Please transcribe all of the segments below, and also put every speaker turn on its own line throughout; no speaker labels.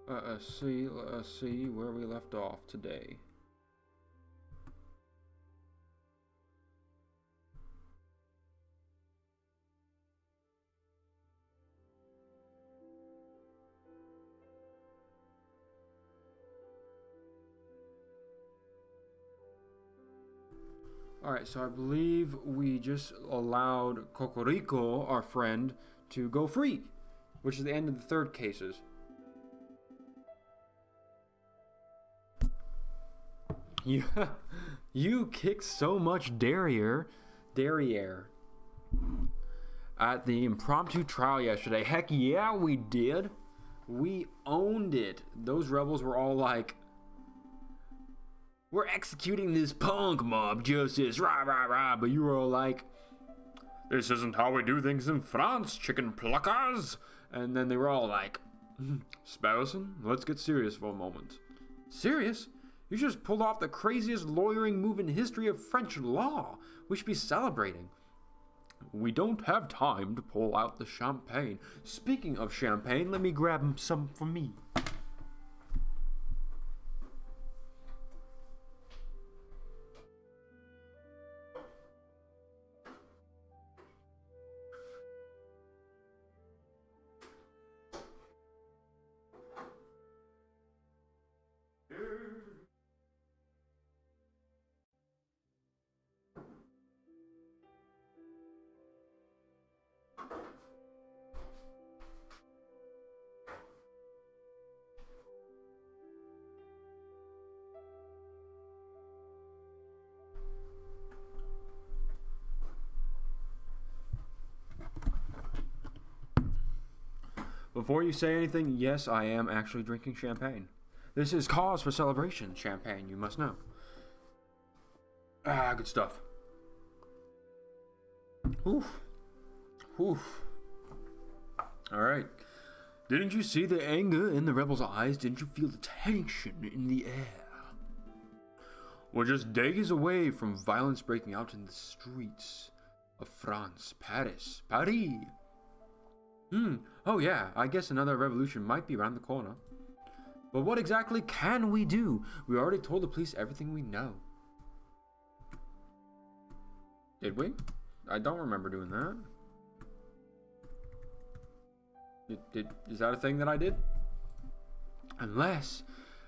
Let's see where we left off today. Alright, so I believe we just allowed Cocorico, our friend, to go free, which is the end of the third cases. You kicked so much derriere at the impromptu trial yesterday. Heck yeah, we did. We owned it. Those rebels were all like, we're executing this punk mob justice, rah rah rah. But you were all like, this isn't how we do things in France, chicken pluckers. And then they were all like, Sparrowson, let's get serious for a moment. Serious? You just pulled off the craziest lawyering move in history of French law. We should be celebrating. We don't have time to pull out the champagne. Speaking of champagne, let me grab some for me. Before you say anything, yes, I am actually drinking champagne. This is cause for celebration, champagne, you must know. Ah, good stuff. Oof. Oof. Alright. Didn't you see the anger in the rebels' eyes? Didn't you feel the tension in the air? We're just days away from violence breaking out in the streets of France, Paris. Oh yeah, I guess another revolution might be around the corner. But what exactly can we do? We already told the police everything we know. Did we? I don't remember doing that. Is that a thing that I did? Unless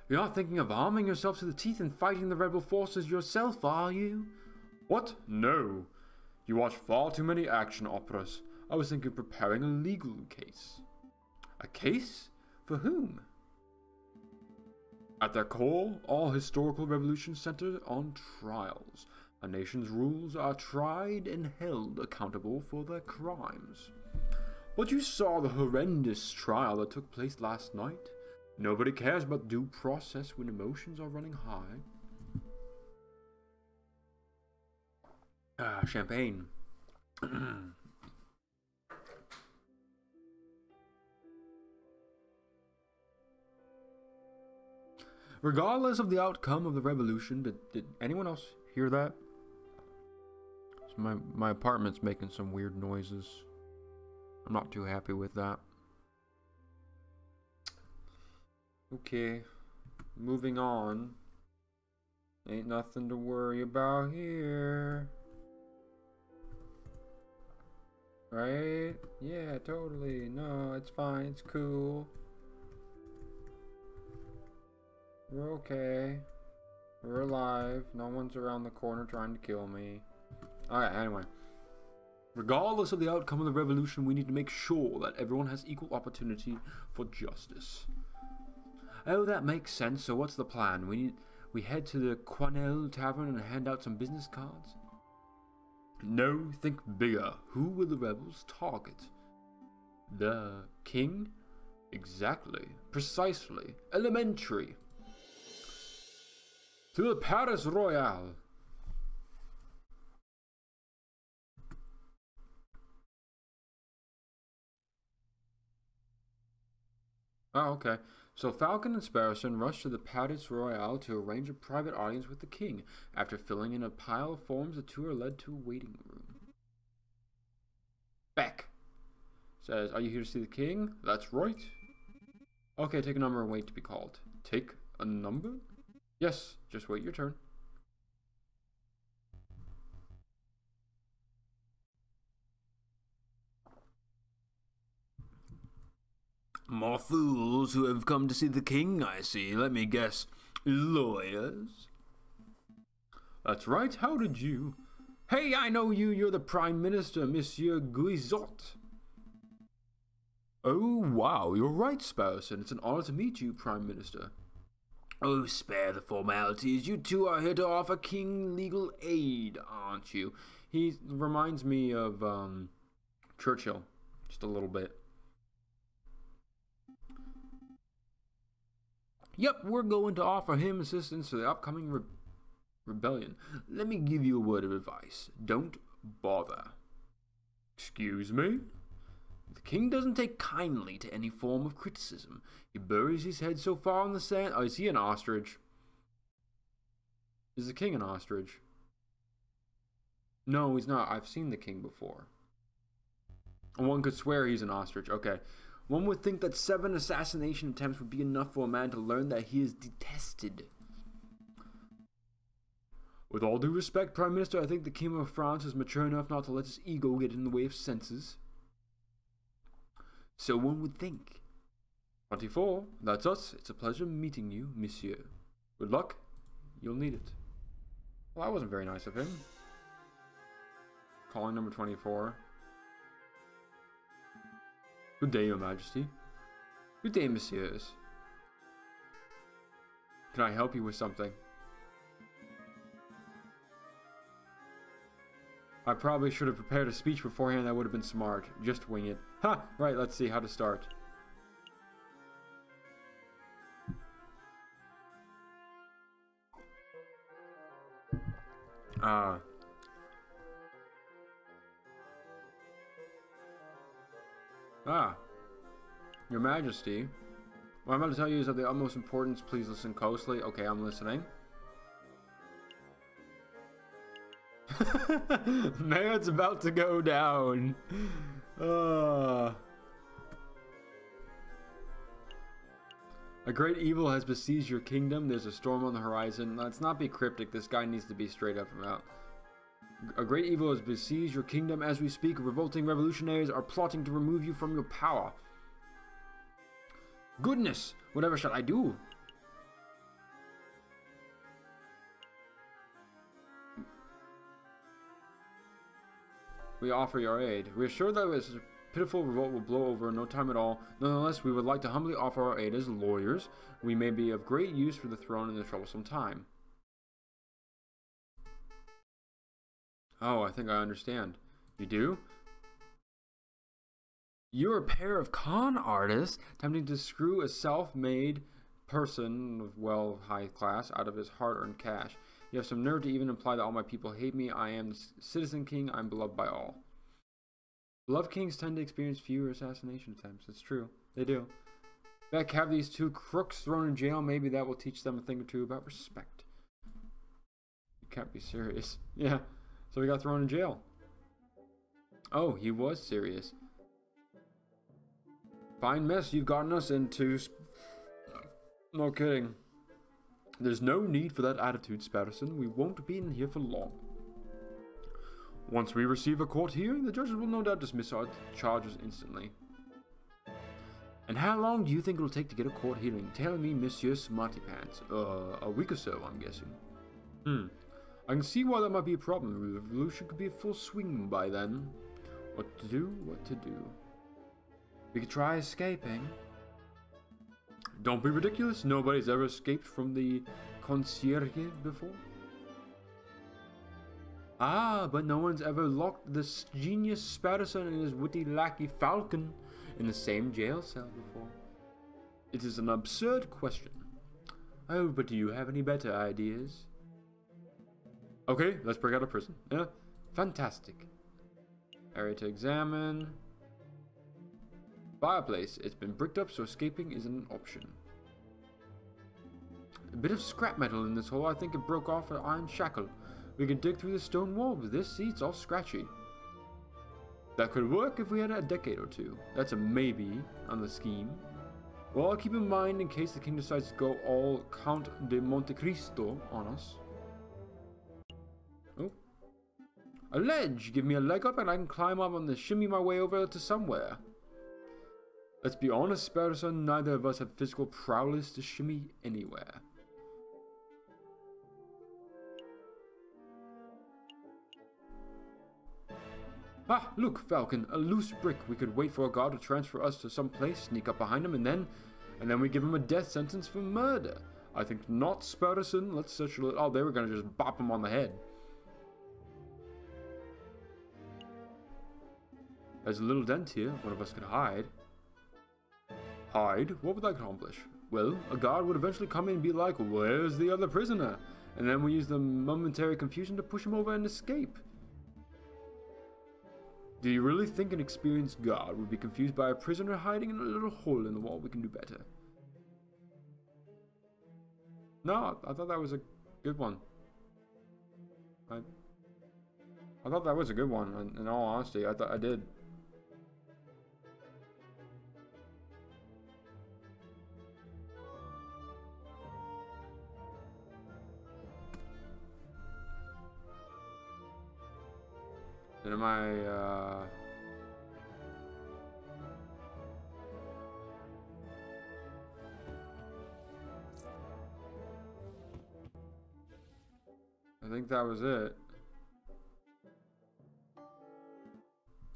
you're not thinking of arming yourself to the teeth and fighting the rebel forces yourself, are you? What? No. You watch far too many action operas. I was thinking of preparing a legal case. A case? For whom? At their core, all historical revolutions center on trials. A nation's rules are tried and held accountable for their crimes. But you saw the horrendous trial that took place last night. Nobody cares about due process when emotions are running high. Ah, champagne. Regardless of the outcome of the revolution, did anyone else hear that? So my apartment's making some weird noises. I'm not too happy with that. Okay, moving on. Ain't nothing to worry about here. Right? Yeah, totally. No, it's fine. It's cool. We're okay. We're alive. No one's around the corner trying to kill me. Alright, anyway. Regardless of the outcome of the revolution, we need to make sure that everyone has equal opportunity for justice. Oh, that makes sense. So what's the plan? We head to the Quanel Tavern and hand out some business cards? No, think bigger. Who will the rebels target? The king? Exactly. Precisely. Elementary. To the Paris Royale. Oh, okay. So Falcon and Sparrowson rush to the Paris Royale to arrange a private audience with the king. After filling in a pile of forms, the two are led to a waiting room. Beck says, "Are you here to see the king?" "That's right." Okay, take a number and wait to be called. Take a number? Yes, just wait your turn. More fools who have come to see the king, I see. Let me guess. Lawyers? That's right, how did you? Hey, I know you. You're the Prime Minister, Monsieur Guizot. Oh, wow, you're right, Sparrowson. It's an honor to meet you, Prime Minister. Oh, spare the formalities. You two are here to offer King legal aid, aren't you? He reminds me of, Churchill. Just a little bit. Yep, we're going to offer him assistance to the upcoming rebellion. Let me give you a word of advice. Don't bother. Excuse me? The king doesn't take kindly to any form of criticism. He buries his head so far in the sand. Oh, is he an ostrich? Is the king an ostrich? No, he's not. I've seen the king before. One could swear he's an ostrich. Okay. One would think that 7 assassination attempts would be enough for a man to learn that he is detested. With all due respect, Prime Minister, I think the King of France is mature enough not to let his ego get in the way of senses. So one would think. 24, that's us. It's a pleasure meeting you, monsieur. Good luck. You'll need it. Well, that wasn't very nice of him. Calling number 24. Good day, Your Majesty. Good day, messieurs. Can I help you with something? I probably should have prepared a speech beforehand. That would have been smart. Just wing it. Ha! Right, let's see how to start. Your Majesty. What I'm about to tell you is of the utmost importance. Please listen closely. Okay, I'm listening. Man's about to go down. A great evil has besieged your kingdom. There's a storm on the horizon. Let's not be cryptic. This guy needs to be straight up about. A great evil has besieged your kingdom as we speak. Revolting revolutionaries are plotting to remove you from your power. Goodness! Whatever shall I do? We offer your aid. We are sure that this pitiful revolt will blow over in no time at all. Nonetheless, we would like to humbly offer our aid as lawyers. We may be of great use for the throne in this troublesome time. Oh, I think I understand. You do? You're a pair of con artists attempting to screw a self-made person of, well, high class out of his hard-earned cash. You have some nerve to even imply that all my people hate me. I am the citizen king. I'm beloved by all. Beloved kings tend to experience fewer assassination attempts. It's true. They do. Beck, have these two crooks thrown in jail. Maybe that will teach them a thing or two about respect. You can't be serious. Yeah. So he got thrown in jail. Oh, he was serious. Fine mess you've gotten us into. No kidding. There's no need for that attitude, Sparrowson. We won't be in here for long. Once we receive a court hearing, the judges will no doubt dismiss our charges instantly. And how long do you think it'll take to get a court hearing? Tell me, Monsieur Smarty Pants. A week or so, I'm guessing. I can see why that might be a problem. The revolution could be in full swing by then. What to do? What to do? We could try escaping. Don't be ridiculous. Nobody's ever escaped from the concierge before. Ah, but no one's ever locked this genius Sparrowson and his witty lackey Falcon in the same jail cell before. It is an absurd question. Oh, but do you have any better ideas? Okay, let's break out of prison. Yeah, fantastic. Area to examine. Fireplace. It's been bricked up, so escaping isn't an option. A bit of scrap metal in this hole. I think it broke off an iron shackle. We can dig through the stone wall, but this seat's all scratchy. That could work if we had a decade or two. That's a maybe on the scheme. Well, I'll keep in mind in case the king decides to go all Count de Monte Cristo on us. Oh. A ledge! Give me a leg up and I can climb up and shimmy my way over to somewhere. Let's be honest, Sparrowson, neither of us have physical prowess to shimmy anywhere. Ah, look, Falcon, a loose brick. We could wait for a guard to transfer us to some place, sneak up behind him, and then we give him a death sentence for murder. I think not, Sparrowson. Let's search a little. Oh, they were gonna just bop him on the head. There's a little dent here. One of us could hide. Hide? What would that accomplish? Well, a guard would eventually come in and be like, "Where's the other prisoner?" And then we use the momentary confusion to push him over and escape. Do you really think an experienced guard would be confused by a prisoner hiding in a little hole in the wall? We can do better. No, I thought that was a good one. I thought that was a good one, in all honesty. I thought I did. And am I, I think that was it.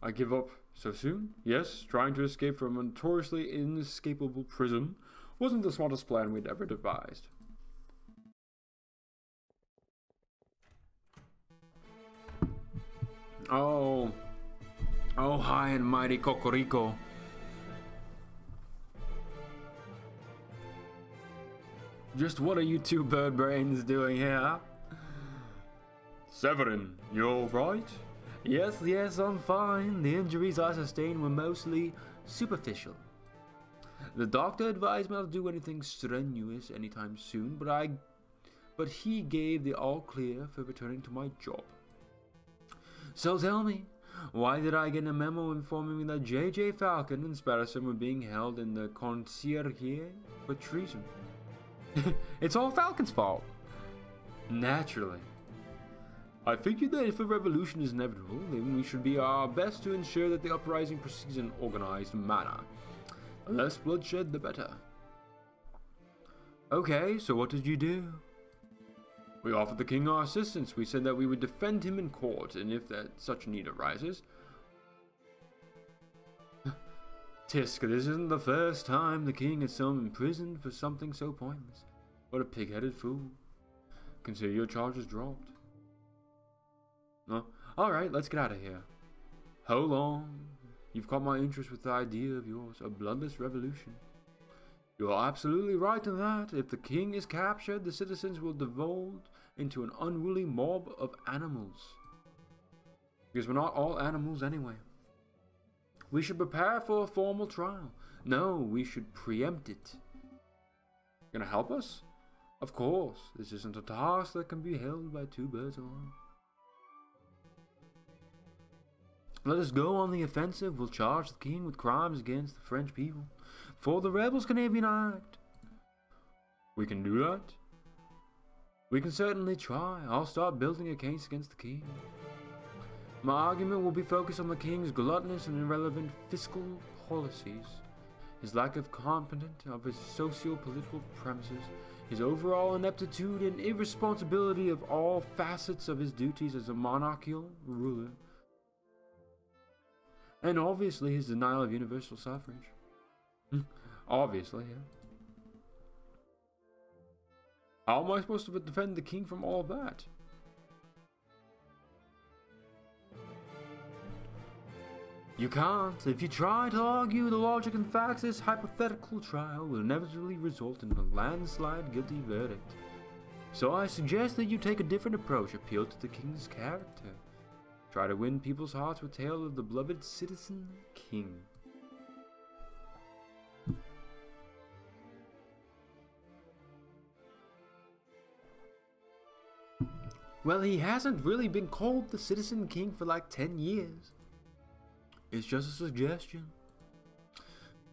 I give up so soon? Yes, trying to escape from a notoriously inescapable prison wasn't the smartest plan we'd ever devised. Oh, high and mighty Cocorico. Just what are you two bird brains doing here? Severin, you alright? Yes, I'm fine. The injuries I sustained were mostly superficial. The doctor advised me not to do anything strenuous anytime soon, but he gave the all clear for returning to my job. So tell me, why did I get a memo informing me that J.J. Falcon and Sparrowson were being held in the conciergerie for treason? It's all Falcon's fault. Naturally. I figured that if a revolution is inevitable, then we should be our best to ensure that the uprising proceeds in an organized manner. The less bloodshed, the better. Okay, so what did you do? We offered the king our assistance. We said that we would defend him in court, and if that such need arises... Tisk, this isn't the first time the king has someone imprisoned for something so pointless. What a pig-headed fool. Consider your charges dropped. No? Alright, let's get out of here. Hold on. You've caught my interest with the idea of yours, a bloodless revolution. You are absolutely right in that. If the king is captured, the citizens will devolve into an unruly mob of animals. Because we're not all animals anyway. We should prepare for a formal trial. No, we should preempt it. Gonna help us? Of course. This isn't a task that can be held by two birds alone. Let us go on the offensive. We'll charge the king with crimes against the French people. For the rebels can even act. We can do that. We can certainly try. I'll start building a case against the king. My argument will be focused on the king's gluttonous and irrelevant fiscal policies, his lack of competence of his socio-political premises, his overall ineptitude and irresponsibility of all facets of his duties as a monarchical ruler, and obviously his denial of universal suffrage. Obviously, yeah. How am I supposed to defend the king from all of that? You can't. If you try to argue the logic and facts, this hypothetical trial will inevitably result in a landslide guilty verdict. So I suggest that you take a different approach, appeal to the king's character. Try to win people's hearts with a tale of the beloved citizen king. Well, he hasn't really been called the Citizen King for like 10 years. It's just a suggestion.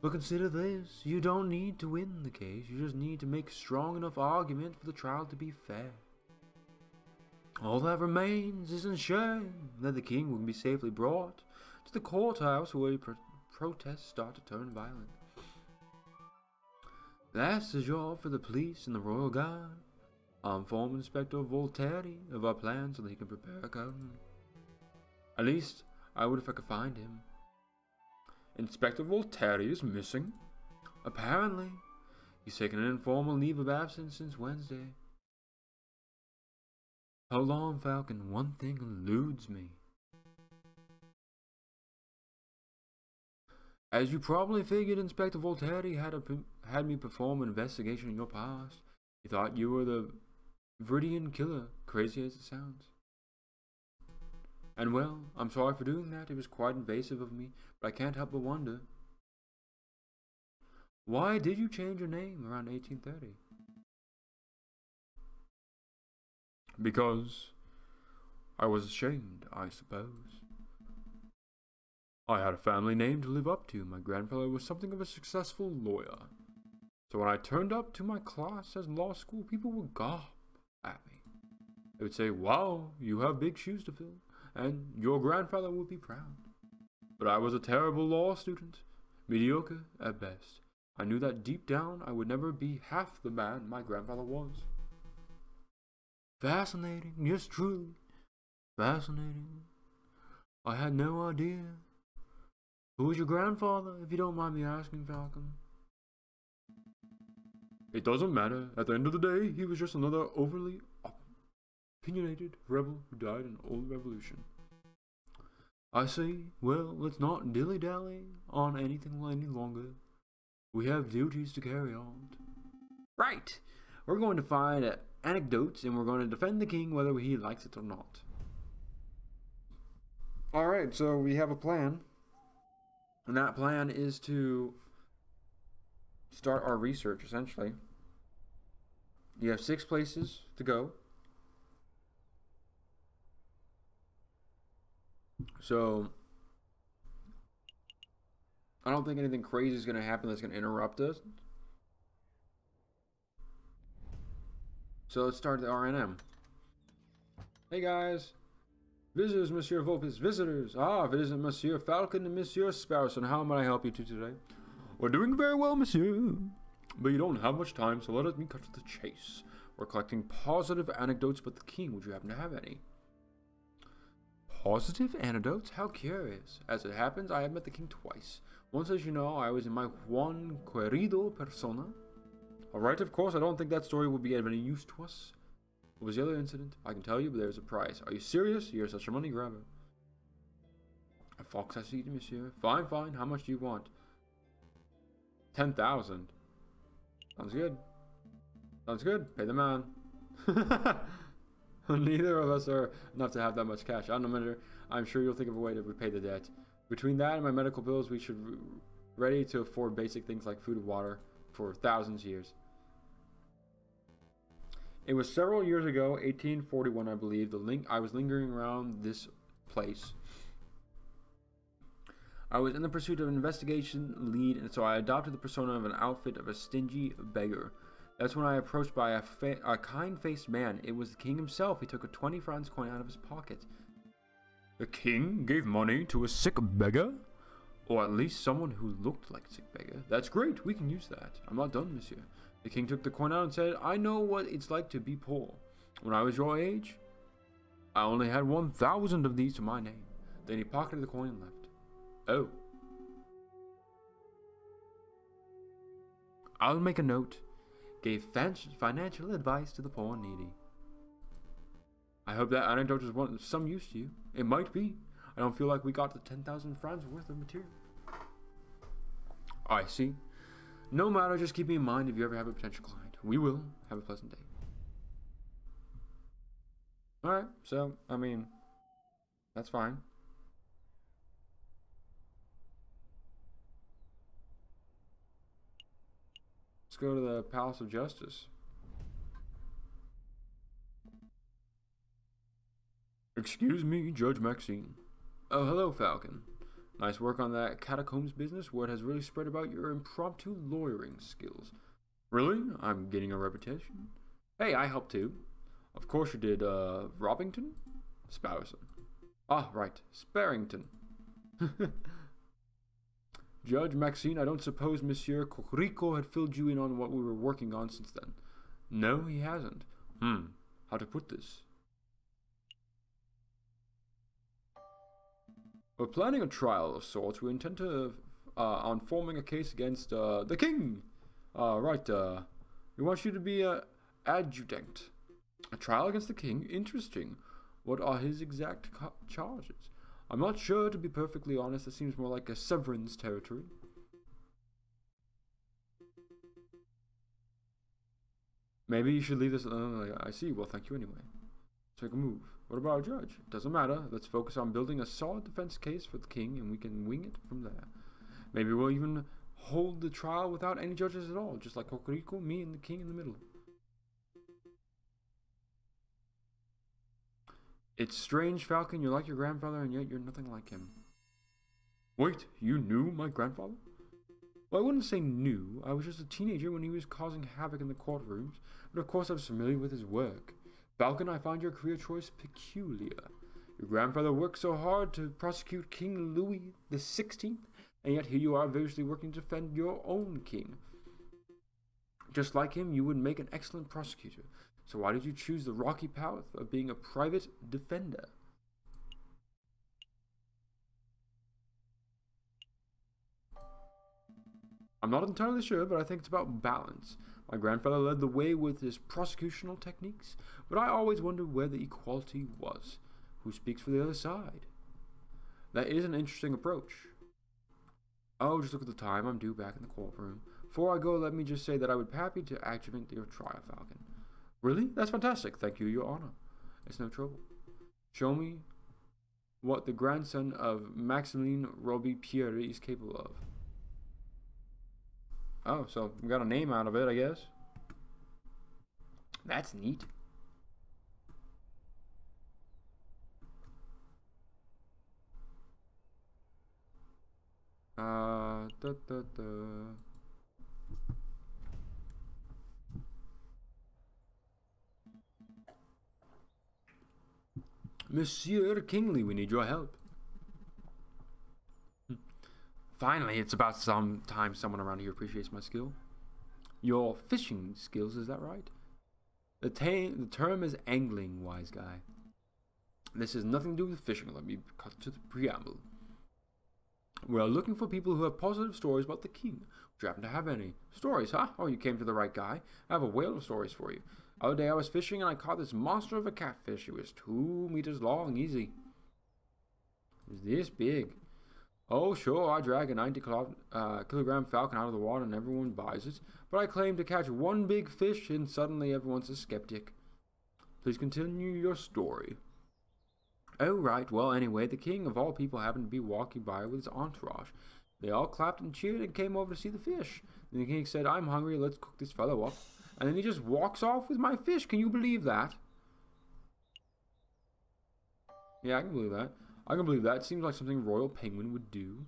But consider this, you don't need to win the case, you just need to make a strong enough argument for the trial to be fair. All that remains is ensuring that the king will be safely brought to the courthouse where protests start to turn violent. That's the job for the police and the royal guard. I'll inform Inspector Voltaire of our plans so that he can prepare a gun. At least, I would if I could find him. Inspector Voltaire is missing? Apparently. He's taken an informal leave of absence since Wednesday. Hold on, Falcon. One thing eludes me. As you probably figured, Inspector Voltaire had me perform an investigation in your past. He thought you were the Viridian killer, crazy as it sounds. And well, I'm sorry for doing that. It was quite invasive of me, but I can't help but wonder. Why did you change your name around 1830? Because I was ashamed, I suppose. I had a family name to live up to. My grandfather was something of a successful lawyer. So when I turned up to my class as law school, people would gawp at me. They would say, wow, you have big shoes to fill, and your grandfather would be proud. But I was a terrible law student, mediocre at best. I knew that deep down I would never be half the man my grandfather was. Fascinating, yes, truly. Fascinating. I had no idea. Who was your grandfather, if you don't mind me asking, Falcon? It doesn't matter. At the end of the day, he was just another overly opinionated rebel who died in an old revolution. I see. Well, let's not dilly-dally on anything any longer. We have duties to carry on. Right! We're going to find anecdotes and we're going to defend the king whether he likes it or not. Alright, so we have a plan. And that plan is to start our research, essentially. You have 6 places to go. So, I don't think anything crazy is going to happen that's going to interrupt us. So let's start the RNM. Hey guys. Visitors, Monsieur Volpes, visitors. Ah, if it isn't Monsieur Falcon and Monsieur Sparrowson, how might I help you today? We're doing very well, Monsieur. But you don't have much time, so let me cut to the chase. We're collecting positive anecdotes about the king. Would you happen to have any? Positive anecdotes? How curious. As it happens, I have met the king twice. Once, as you know, I was in my Juan Querido persona. Alright, of course, I don't think that story will be of any use to us. What was the other incident? I can tell you, but there's a price. Are you serious? You're such a money grabber. A fox has eaten, monsieur. Fine, fine. How much do you want? 10,000. Sounds good. Sounds good. Pay the man. Neither of us are enough to have that much cash. I'm sure you'll think of a way to repay the debt. Between that and my medical bills, we should be ready to afford basic things like food and water for thousands of years. It was several years ago, 1841, I believe. I was lingering around this place. I was in the pursuit of an investigation lead, and so I adopted the persona of an outfit of a stingy beggar. That's when I approached by a kind-faced man. It was the king himself. He took a 20 francs coin out of his pocket. The king gave money to a sick beggar? Or at least someone who looked like a sick beggar. That's great. We can use that. I'm not done, monsieur. The king took the coin out and said, I know what it's like to be poor. When I was your age, I only had 1,000 of these to my name. Then he pocketed the coin and left. Oh. I'll make a note. Gave financial advice to the poor and needy. I hope that anecdote is of some use to you. It might be. I don't feel like we got the 10,000 francs worth of material. I see. No matter, just keep me in mind if you ever have a potential client. We will. Have a pleasant day. Alright, so, I mean, that's fine. Let's go to the Palace of Justice. Excuse me, Judge Maxine. Oh, hello, Falcon. Nice work on that catacombs business. Word has really spread about your impromptu lawyering skills. Really? I'm getting a reputation. Hey, I helped too. Of course you did, Robbington? Spouson. Ah, right. Sparrington. Judge Maxine, I don't suppose Monsieur Cocorico had filled you in on what we were working on since then. No, he hasn't. How to put this? We're planning a trial of sorts. We intend to, on forming a case against, the king. Right, we want you to be a adjutant. A trial against the king? Interesting. What are his exact charges? I'm not sure, to be perfectly honest. It seems more like a severance territory. Maybe you should leave this. I see. Well, thank you anyway. Take a move. What about our judge? Doesn't matter. Let's focus on building a solid defense case for the king, and we can wing it from there. Maybe we'll even hold the trial without any judges at all, just like Cocorico, me, and the king in the middle. It's strange, Falcon. You're like your grandfather, and yet you're nothing like him. Wait, you knew my grandfather? Well, I wouldn't say knew. I was just a teenager when he was causing havoc in the courtrooms, but of course I was familiar with his work. Falcon, I find your career choice peculiar. Your grandfather worked so hard to prosecute King Louis XVI, and yet here you are vigorously working to defend your own king. Just like him, you would make an excellent prosecutor. So why did you choose the rocky path of being a private defender? I'm not entirely sure, but I think it's about balance. My grandfather led the way with his prosecutional techniques, but I always wondered where the equality was. Who speaks for the other side? That is an interesting approach. Oh, just look at the time. I'm due back in the courtroom. Before I go, let me just say that I would be happy to adjuvant your trial, Falcon. Really? That's fantastic. Thank you, Your Honor. It's no trouble. Show me what the grandson of Maximilien Robespierre is capable of. Oh, so we got a name out of it, I guess. That's neat. Monsieur Kingsley, we need your help. Finally, it's about some time someone around here appreciates my skill. Your fishing skills, is that right? The term is angling, wise guy. This has nothing to do with fishing. Let me cut to the preamble. We are looking for people who have positive stories about the king. Would you happen to have any? Stories, huh? Oh, you came to the right guy. I have a whale of stories for you. The other day I was fishing and I caught this monster of a catfish. It was 2 meters long, easy. It was this big. Oh, sure, I drag a 90-kilogram falcon out of the water and everyone buys it. But I claim to catch one big fish and suddenly everyone's a skeptic. Please continue your story. Oh, right. Well, anyway, the king of all people happened to be walking by with his entourage. They all clapped and cheered and came over to see the fish. Then the king said, I'm hungry, let's cook this fellow up. And then he just walks off with my fish. Can you believe that? Yeah, I can believe that. I can believe that. It seems like something Royal Penguin would do.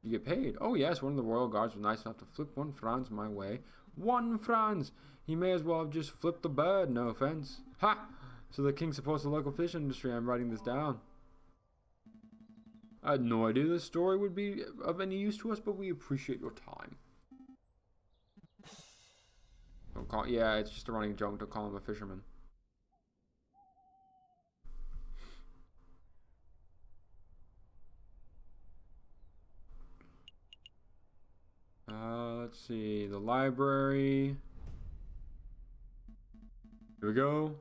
You get paid. Oh, yes, one of the royal guards was nice enough to flip 1 franc my way. 1 franc! He may as well have just flipped the bird, no offense. Ha! So the king supports the local fish industry. I'm writing this down. I had no idea this story would be of any use to us, but we appreciate your time. Don't call. Yeah, it's just a running joke. Don't call him a fisherman. Let's see. The library. Here we go.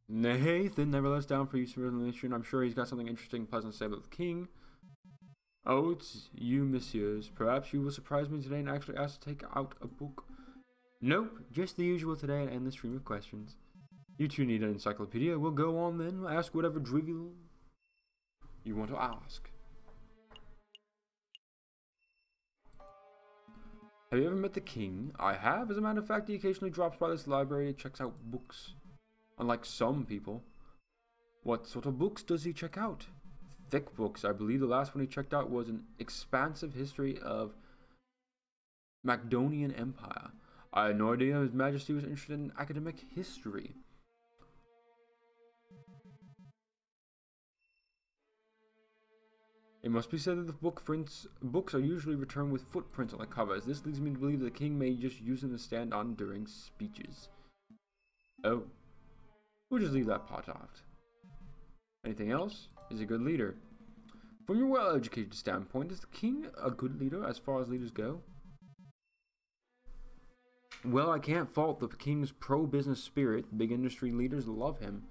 Nathan never lets down for use of information. I'm sure he's got something interesting, pleasant to say about the king. Oh, it's you, messieurs. Perhaps you will surprise me today and actually ask to take out a book. Nope, just the usual today and end the stream of questions. You two need an encyclopedia. We'll go on then. Ask whatever trivial you want to ask. Have you ever met the king? I have. As a matter of fact, he occasionally drops by this library and checks out books. Unlike some people. What sort of books does he check out? thick books. I believe the last one he checked out was an expansive history of Macedonian Empire. I had no idea His Majesty was interested in academic history. It must be said that the books are usually returned with footprints on the covers. This leads me to believe the king may just use them to stand on during speeches. Oh. We'll just leave that part out. Anything else? Is he a good leader? From your well-educated standpoint, is the king a good leader as far as leaders go? Well, I can't fault the king's pro-business spirit. Big industry leaders love him.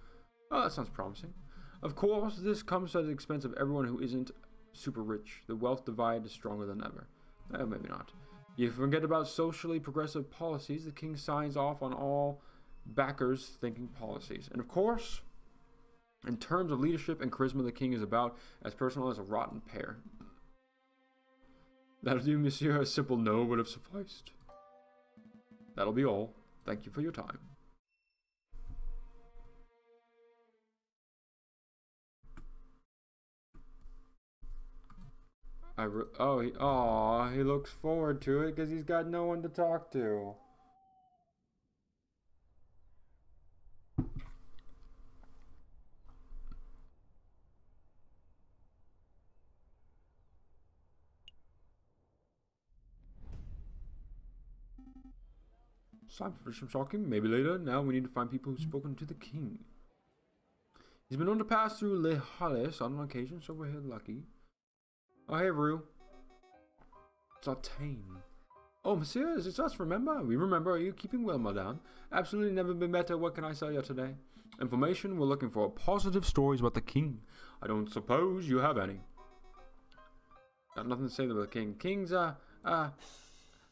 Oh, that sounds promising. Of course, this comes at the expense of everyone who isn't super rich. The wealth divide is stronger than ever. Maybe not. You forget about socially progressive policies. The king signs off on all backers thinking policies. And of course, in terms of leadership and charisma, the king is about as personal as a rotten pear. That'll do, monsieur. A simple no would have sufficed. That'll be all. Thank you for your time. He looks forward to it because he's got no one to talk to. It's time for some talking. Maybe later. Now we need to find people who've spoken to the king. He's been known to pass through Les Halles on occasion, so we're here lucky. Oh, hey, Rue. Sartain. Oh, monsieur, it's us, remember? We remember. Are you keeping well, madame? Absolutely never been better. What can I sell you today? Information. We're looking for positive stories about the king. I don't suppose you have any. Got nothing to say about the king. King's a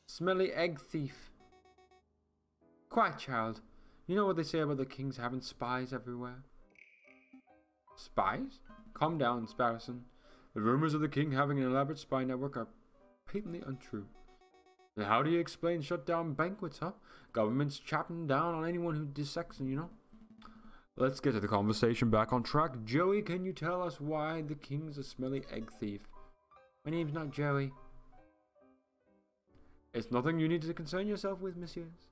smelly egg thief. Quiet, child. You know what they say about the kings having spies everywhere? Spies? Calm down, Sparrowson. The rumors of the king having an elaborate spy network are patently untrue. And how do you explain shut down banquets, huh? Government's chopping down on anyone who dissects them, you know? Let's get to the conversation back on track. Joey, can you tell us why the king's a smelly egg thief? My name's not Joey. It's nothing you need to concern yourself with, messieurs.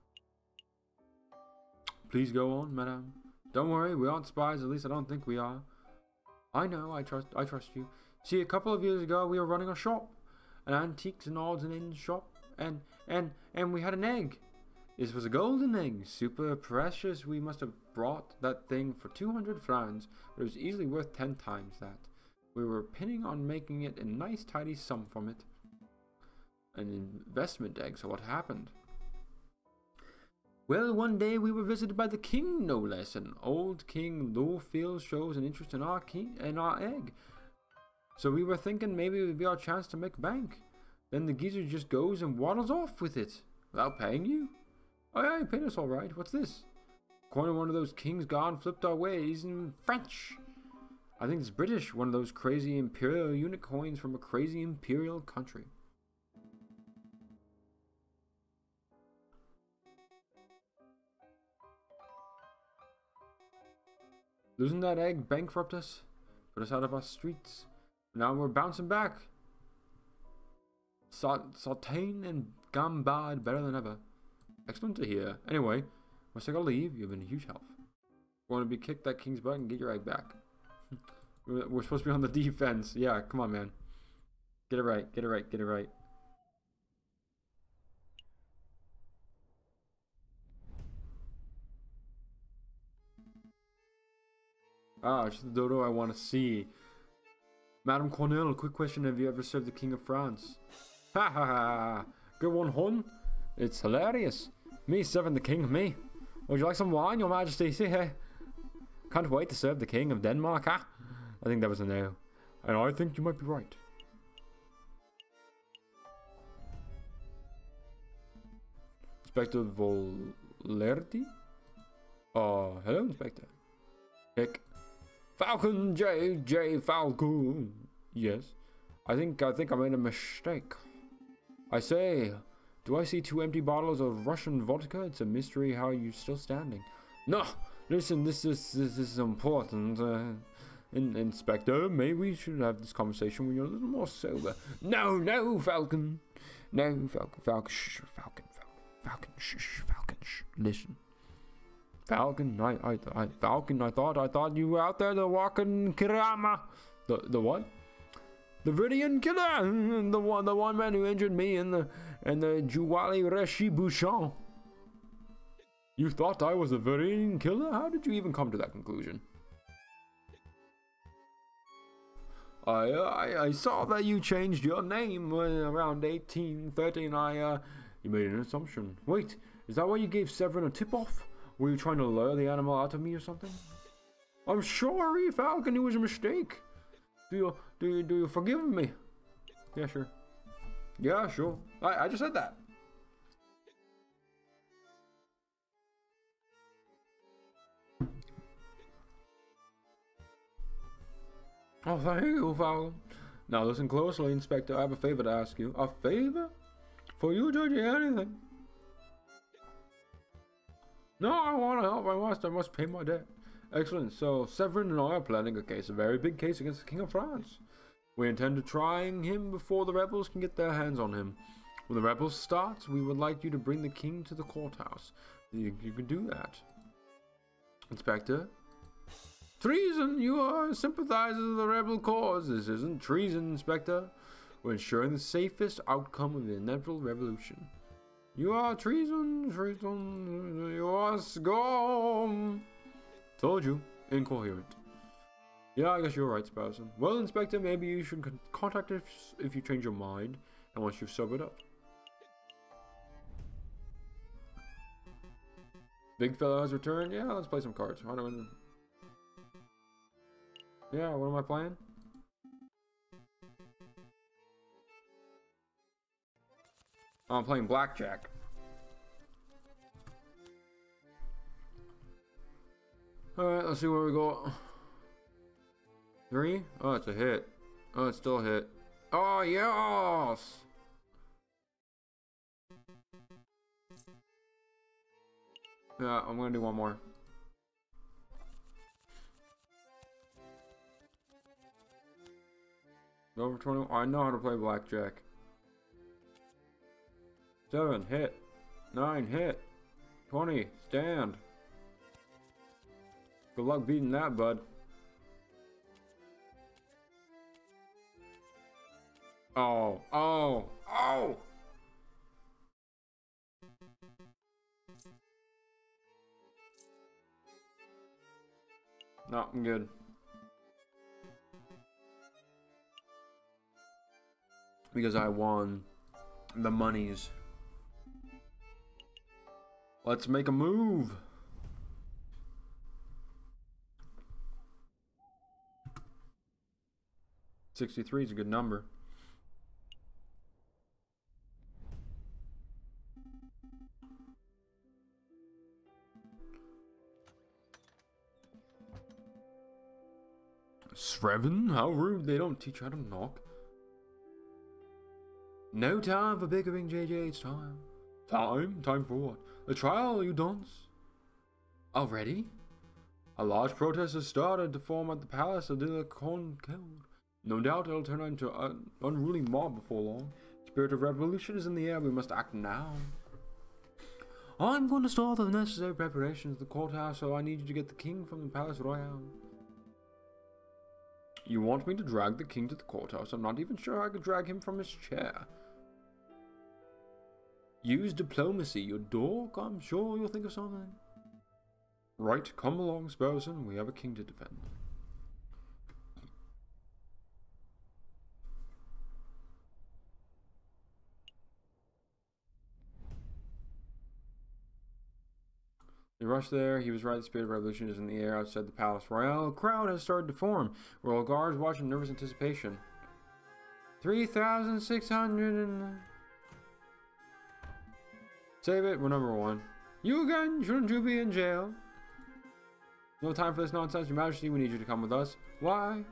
Please go on, madame. Don't worry, we aren't spies, at least I don't think we are. I know, I trust you. See, a couple of years ago, we were running a shop. An antiques and odds and ends shop. And we had an egg. This was a golden egg. Super precious. We must have brought that thing for 200 francs. But it was easily worth 10 times that. We were pinning on making it a nice tidy sum from it. An investment egg, so what happened? Well, one day we were visited by the king, no less. And old King Lowfield shows an interest in our egg. So we were thinking maybe it would be our chance to make bank. Then the geezer just goes and waddles off with it. Without paying you? Oh yeah, he paid us all right. What's this? Coin of one of those kings gone flipped our ways in French. I think it's British. One of those crazy imperial unit coins from a crazy imperial country. Losing that egg bankrupted us. Put us out of our streets. Now we're bouncing back. Sartain and Gambad better than ever. Excellent to hear. Anyway, once I gotta leave, you've been a huge help. Want to be kicked that king's butt and get your egg back. We're supposed to be on the defense. Yeah, come on, man. Get it right. Get it right. Get it right. Ah, it's the dodo I want to see. Madame Cornell, quick question. Have you ever served the King of France? Ha ha ha. Good one, hon. It's hilarious. Me serving the King of me. Would you like some wine, Your Majesty? See here. Can't wait to serve the King of Denmark, huh? I think that was a no. And I think you might be right. Inspector Volerty? Hello, Inspector. Hick. Falcon J. Falcon. Yes. I think I made a mistake. I say, do I see 2 empty bottles of Russian vodka? It's a mystery how you're still standing. No, listen, this is important. Inspector, maybe we should have this conversation when you're a little more sober. No, no, Falcon. No, Falcon, shh, Falcon, shh, Falcon, shh, listen. Falcon, Falcon, I thought you were out there, the walking Kirama. The what? The Viridian killer, the one man who injured me in the Juwali Reshi Bouchon. You thought I was a Viridian killer? How did you even come to that conclusion? I saw that you changed your name around 1813. You made an assumption. Wait, is that why you gave Severin a tip-off? Were you trying to lure the animal out of me or something? I'm sorry, Falcon, it was a mistake. Do you forgive me? Yeah, sure. Yeah, sure. I just said that. Oh, thank you, Falcon. Now listen closely, Inspector. I have a favor to ask you. A favor? For you judging anything? No, I want to help. I must pay my debt. Excellent. So, Severin and I are planning a case, a very big case against the King of France. We intend to trying him before the rebels can get their hands on him. When the rebels start, we would like you to bring the king to the courthouse. You can do that. Inspector? Treason! You are sympathizers of the rebel cause. This isn't treason, Inspector. We're ensuring the safest outcome of the inevitable revolution. You are treason. You are scum. Told you. Incoherent. Yeah, I guess you're right, Spousen. Well, Inspector, maybe you should contact us if you change your mind and once you've sobered up. Big fella has returned. Yeah, let's play some cards. Why don't we... Yeah, what am I playing? Oh, I'm playing blackjack. Alright, let's see where we go. 3? Oh, it's a hit. Oh, it's still a hit. Oh, yes! Yeah, I'm gonna do one more. Over 20. I know how to play blackjack. 7, hit. 9, hit. 20, stand. Good luck beating that, bud. Oh, oh, oh! No, I'm good. Because I won the monies. Let's make a move. $63 is a good number. Sreven? How rude. They don't teach how to knock. No time for bickering, JJ. It's time. Time? Time for what? The trial, you dunce. Already? A large protest has started to form at the Palace of the Concorde. No doubt it'll turn into an unruly mob before long. Spirit of revolution is in the air. We must act now. I'm going to start the necessary preparations at the courthouse, so I need you to get the king from the Palace Royal. You want me to drag the king to the courthouse? I'm not even sure I could drag him from his chair. Use diplomacy, you dork. I'm sure you'll think of something. Right, come along, Spurson. We have a king to defend. They rushed there. He was right. The spirit of revolution is in the air outside the Palace Royal. A crowd has started to form. Royal guards watch in nervous anticipation. 3,600 and... Save it. We're number 1. You again? Shouldn't you be in jail? No time for this nonsense. Your Majesty, we need you to come with us. Why?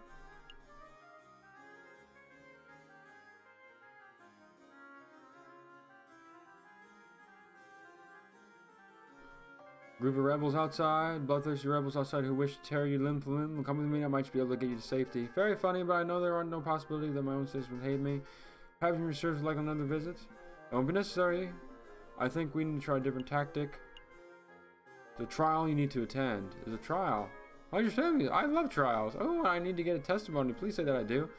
Group of rebels outside, bloodthirsty rebels outside who wish to tear you limb from limb. Come with me, I might be able to get you to safety. Very funny, but I know there are no possibility that my own citizens would hate me. Having reserves like another visit? It won't be necessary. I think we need to try a different tactic. The trial you need to attend is a trial. I understand me. I love trials. Oh, I need to get a testimony. Please say that I do.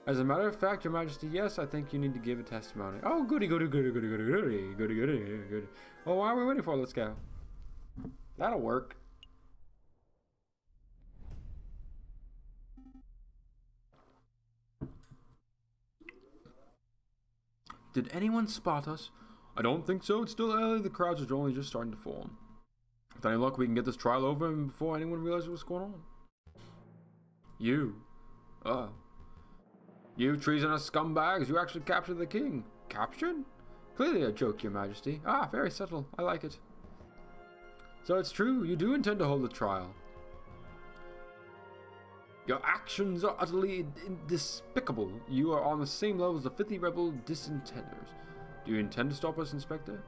As a matter of fact, Your Majesty, yes, I think you need to give a testimony. Oh, goody, goody, goody, goody, goody, goody, goody, goody, goody. Well, why are we waiting for? Let's go. That'll work. Did anyone spot us? I don't think so. It's still early. The crowds are only just starting to form. With any luck, we can get this trial over before anyone realizes what's going on. You. You treasonous scumbags. You actually captured the king. Captured? Clearly a joke, Your Majesty. Ah, very subtle. I like it. So it's true. You do intend to hold the trial. Your actions are utterly despicable. You are on the same level as the 50 rebel dissenters. Do you intend to stop us, Inspector?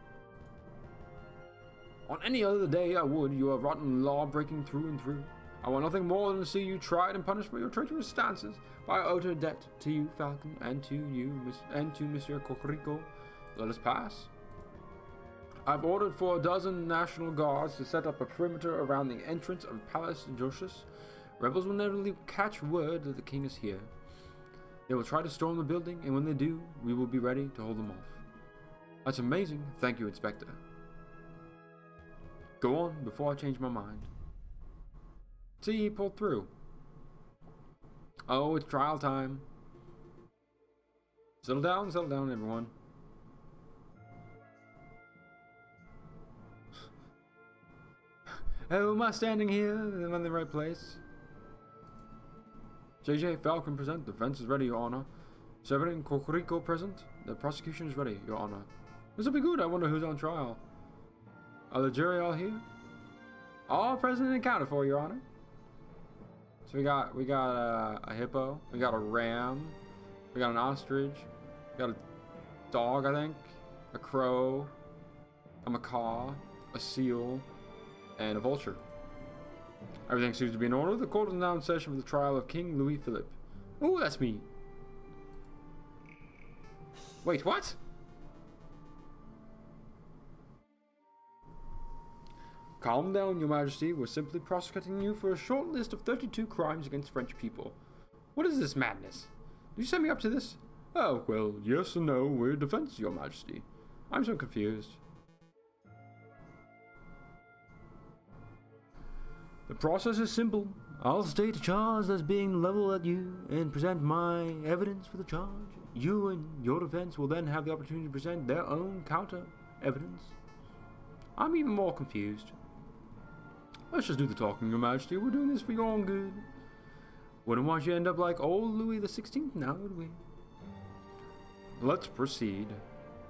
On any other day I would. You are rotten law-breaking through and through. I want nothing more than to see you tried and punished for your traitorous stances. But I owe a debt to you, Falcon, and to you, and to Monsieur Cocorico. Let us pass. I've ordered for 12 National Guards to set up a perimeter around the entrance of Palace Justice. Rebels will never catch word that the king is here. They will try to storm the building, and when they do, we will be ready to hold them off. That's amazing. Thank you, Inspector. Go on before I change my mind. See, he pulled through. Oh, it's trial time. Settle down, everyone. Oh, am I standing here? Am I in the right place? JJ Falcon present. Defense is ready, Your Honor. Severin and Cocorico present. The prosecution is ready, Your Honor. This will be good. I wonder who's on trial. Are the jury all here? All present and accounted for, Your Honor. So we got a hippo. We got a ram. We got an ostrich. We got a dog, I think. A crow. A macaw. A seal. And a vulture. Everything seems to be in order. The court is now in session for the trial of King Louis Philippe. Ooh, that's me. Wait, what? Calm down, Your Majesty. We're simply prosecuting you for a short list of 32 crimes against French people. What is this madness? Did you set me up to this? Oh, well, yes and no. We're defense, Your Majesty. I'm so confused. The process is simple. I'll state a charge that's being leveled at you and present my evidence for the charge. You and your defense will then have the opportunity to present their own counter evidence. I'm even more confused. Let's just do the talking, Your Majesty. We're doing this for your own good. Wouldn't want you to end up like old Louis XVI now, would we? Let's proceed.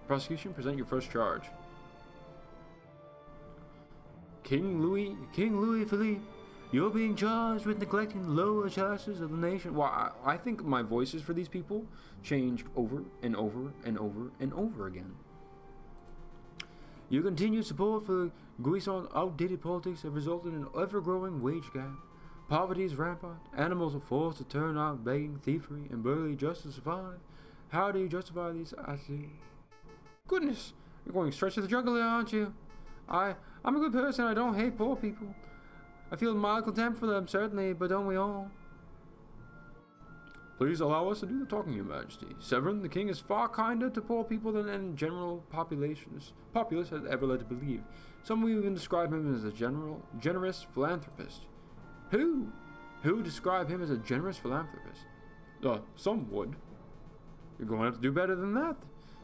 Prosecution, present your first charge. King Louis Philippe, you're being charged with neglecting the lower classes of the nation. Well, I think my voices for these people changed over and over and over and over again. Your continued support for Guison's outdated politics have resulted in an ever-growing wage gap. Poverty is rampant. Animals are forced to turn out begging, thievery, and burglary just to survive. How do you justify these attitudes? Goodness, you're going straight to the jugular, aren't you? I'm a good person. I don't hate poor people. I feel mild contempt for them, certainly, but don't we all? Please allow us to do the talking, Your Majesty. Severin, the king is far kinder to poor people than any general populace has ever led to believe. Some will even describe him as a generous philanthropist. Who? Who describe him as a generous philanthropist? Some would. You're going to have to do better than that.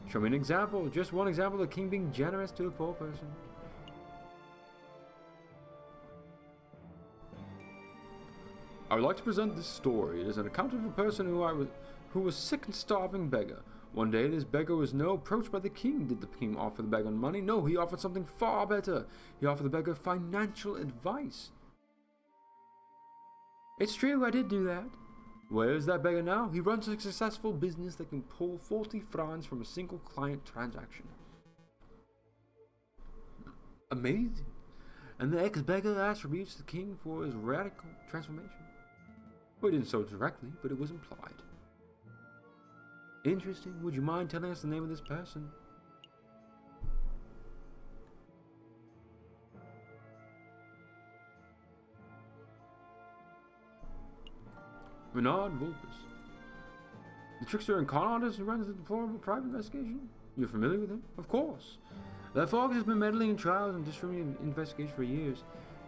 Show me an example, just one example of the king being generous to a poor person. I would like to present this story. It is an account of a person who was sick and starving beggar. One day this beggar was approached by the king. Did the king offer the beggar money? No, he offered something far better. He offered the beggar financial advice. It's true, I did do that. Where is that beggar now? He runs a successful business that can pull 40 francs from a single client transaction. Amazing. and the ex-beggar attributes the king for his radical transformation. Well, he didn't so directly, but it was implied. Interesting. Would you mind telling us the name of this person? Renard Vulpes. The trickster and con artist who runs the deplorable private investigation? You're familiar with him? Of course. That fox has been meddling in trials and discriminating investigations for years.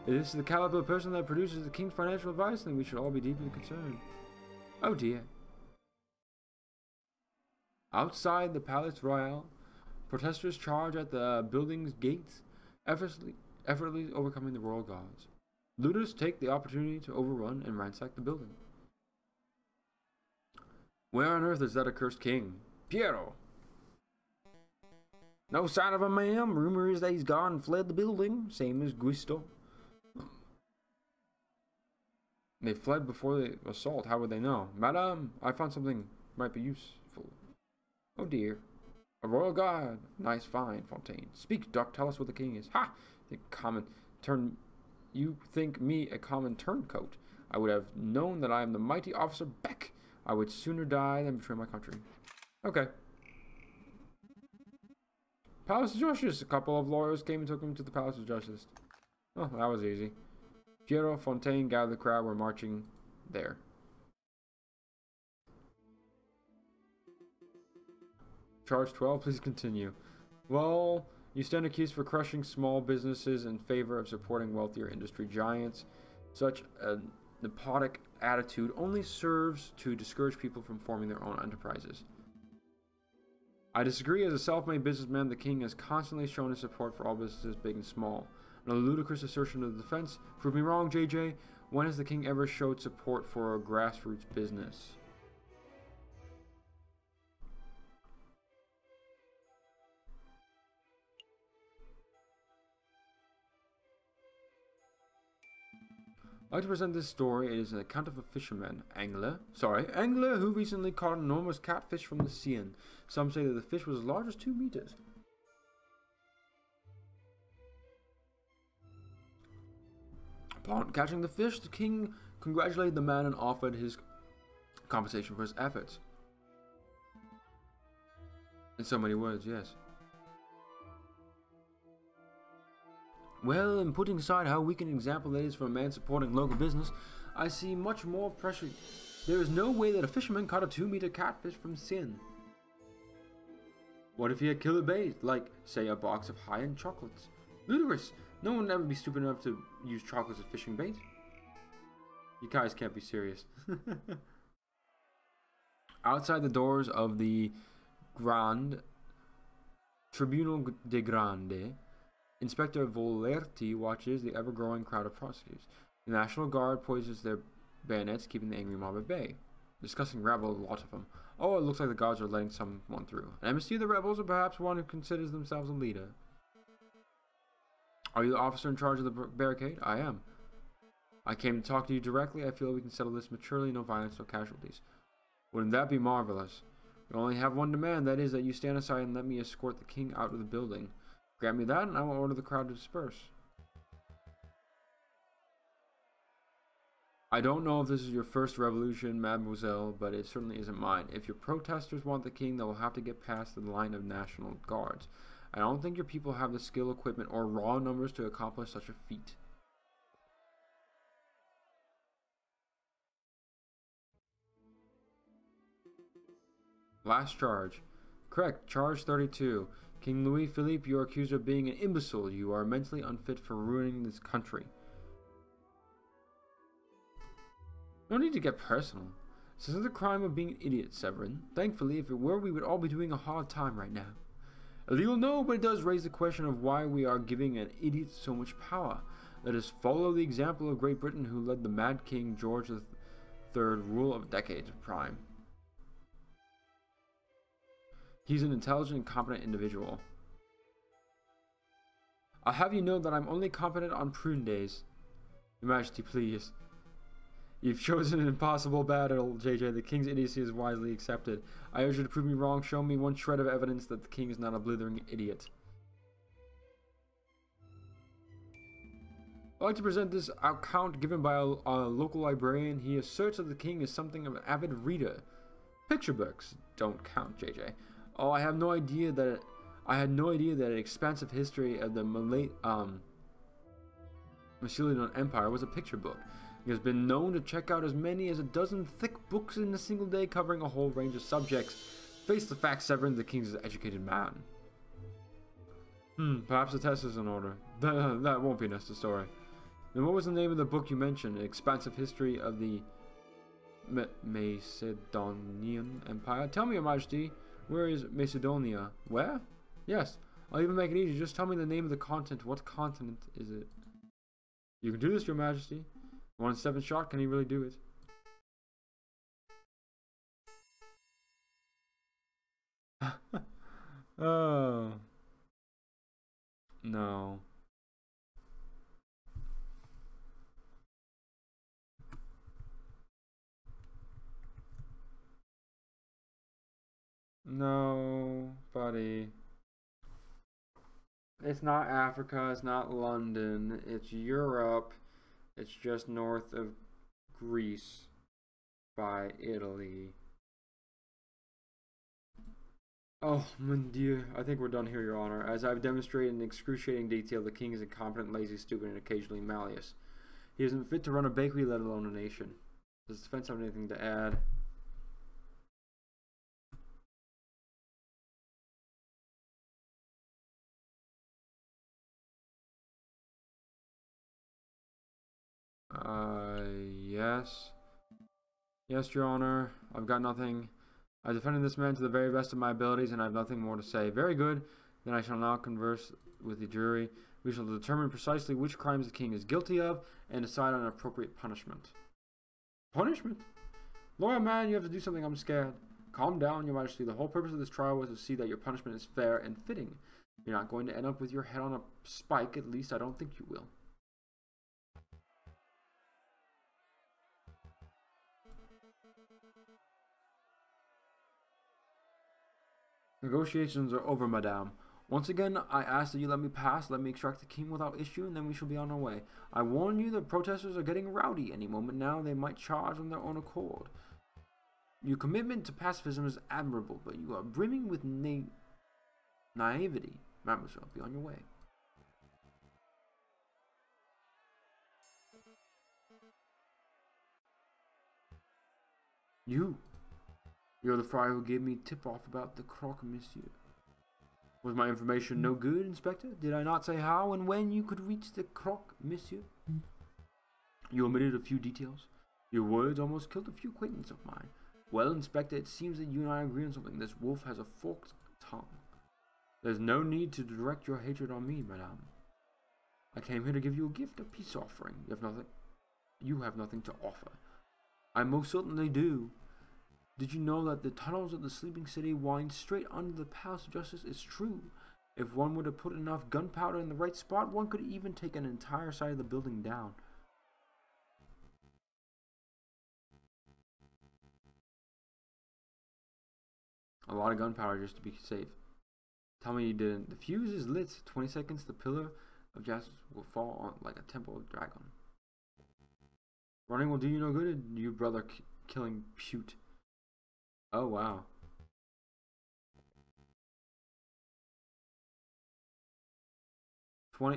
If this is the caliber of person that produces the king's financial advice, then we should all be deeply concerned. Oh dear. Outside the Palace Royal, protesters charge at the building's gates, effortlessly overcoming the royal guards. Looters take the opportunity to overrun and ransack the building. Where on earth is that accursed king? Piero! No sign of him, ma'am. Rumor is that he's gone and fled the building, same as Guisto. They fled before the assault. How would they know? Madame, I found something might be useful. Oh dear. A royal guard. Nice find, Fontaine. Speak, Duck. Tell us what the king is. Ha! You think me a common turncoat? I would have known that I am the mighty officer Beck. I would sooner die than betray my country. Okay. Palace of Justice. A couple of lawyers came and took him to the Palace of Justice. Oh, that was easy. Piero, Fontaine, gathered the crowd. Were marching there. Charge 12, please continue. Well, you stand accused for crushing small businesses in favor of supporting wealthier industry giants. Such a nepotic attitude only serves to discourage people from forming their own enterprises. I disagree. As a self-made businessman, the king has constantly shown his support for all businesses, big and small. Another ludicrous assertion of the defense. Prove me wrong, JJ. When has the king ever showed support for a grassroots business? I'd like to present this story. It is an account of a fisherman, angler who recently caught an enormous catfish from the Seine. Some say that the fish was as large as 2 meters. Upon catching the fish, the king congratulated the man and offered his compensation for his efforts. In so many words, yes. Well, in putting aside how weak an example that is for a man supporting local business, I see much more pressure. There is no way that a fisherman caught a 2-meter catfish from Seine. What if he had killer bait, like, say, a box of high-end chocolates? Ludicrous! No one would ever be stupid enough to use chocolates as fishing bait. You guys can't be serious. Outside the doors of the Grand Tribunal de Grande, Inspector Volerti watches the ever-growing crowd of prosecutors. The National Guard poises their bayonets, keeping the angry mob at bay. Discussing rabble, a lot of them. Oh, it looks like the guards are letting someone through. An embassy of the rebels, or perhaps one who considers themselves a leader. Are you the officer in charge of the barricade? I am. I came to talk to you directly. I feel we can settle this maturely, no violence, no casualties. Wouldn't that be marvelous? We only have one demand, that is that you stand aside and let me escort the king out of the building. Grant me that, and I will order the crowd to disperse. I don't know if this is your first revolution, mademoiselle, but it certainly isn't mine. If your protesters want the king, they will have to get past the line of National Guards. I don't think your people have the skill, equipment, or raw numbers to accomplish such a feat. Last charge. Correct, charge 32. King Louis Philippe, you are accused of being an imbecile. You are mentally unfit for ruining this country. No need to get personal. This isn't the crime of being an idiot, Severin. Thankfully, if it were, we would all be doing a hard time right now. Illegal, no, but it does raise the question of why we are giving an idiot so much power. Let us follow the example of Great Britain, who led the mad King George III rule of decades of prime. He's an intelligent and competent individual. I'll have you know that I'm only competent on prune days. Your Majesty, please. You've chosen an impossible battle, JJ. The king's idiocy is wisely accepted. I urge you to prove me wrong. Show me one shred of evidence that the king is not a blithering idiot. I'd like to present this account given by a local librarian. He asserts that the king is something of an avid reader. Picture books don't count, JJ. Oh, I had no idea that an expansive history of the Macedonian Empire was a picture book. He has been known to check out as many as a dozen thick books in a single day, covering a whole range of subjects. Face the fact, Severin, the king is an educated man. Perhaps the test is in order. That won't be necessary. Then what was the name of the book you mentioned? An expansive history of the Macedonian Empire? Tell me, Your Majesty, where is Macedonia? Where? Yes. I'll even make it easy. Just tell me the name of the continent. What continent is it? You can do this, Your Majesty. 1 in 7 shot. Can he really do it? Oh. No. No, buddy. It's not Africa, it's not London, it's Europe. It's just north of Greece by Italy. Oh, mon Dieu. I think we're done here, Your Honor. As I've demonstrated in excruciating detail, the king is incompetent, lazy, stupid, and occasionally malleous. He isn't fit to run a bakery, let alone a nation. Does the defense have anything to add? Yes. Yes, Your Honor. I've got nothing. I defended this man to the very best of my abilities, and I have nothing more to say. Very good. Then I shall now converse with the jury. We shall determine precisely which crimes the king is guilty of, and decide on an appropriate punishment. Punishment? Lawyer man, you have to do something. I'm scared. Calm down, Your Majesty. The whole purpose of this trial was to see that your punishment is fair and fitting. You're not going to end up with your head on a spike. At least I don't think you will. Negotiations are over, madame. Once again, I ask that you let me pass, let me extract the king without issue, and then we shall be on our way. I warn you, the protesters are getting rowdy. Any moment now, they might charge on their own accord. Your commitment to pacifism is admirable, but you are brimming with naivety. Mademoiselle, be on your way. You're the friar who gave me tip-off about the croque, monsieur. Was my information no good, Inspector? Did I not say how and when you could reach the croque, monsieur? You omitted a few details. Your words almost killed a few acquaintances of mine. Well, Inspector, it seems that you and I agree on something. This wolf has a forked tongue. There's no need to direct your hatred on me, madame. I came here to give you a gift, a peace offering. You have nothing to offer. I most certainly do. Did you know that the tunnels of the sleeping city wind straight under the Palace of Justice? It's true. If one were to put enough gunpowder in the right spot, one could even take an entire side of the building down. A lot of gunpowder just to be safe. Tell me you didn't. The fuse is lit. 20 seconds, the pillar of justice will fall on like a temple of dragon. Running will do you no good, you brother killing pute. Oh, wow.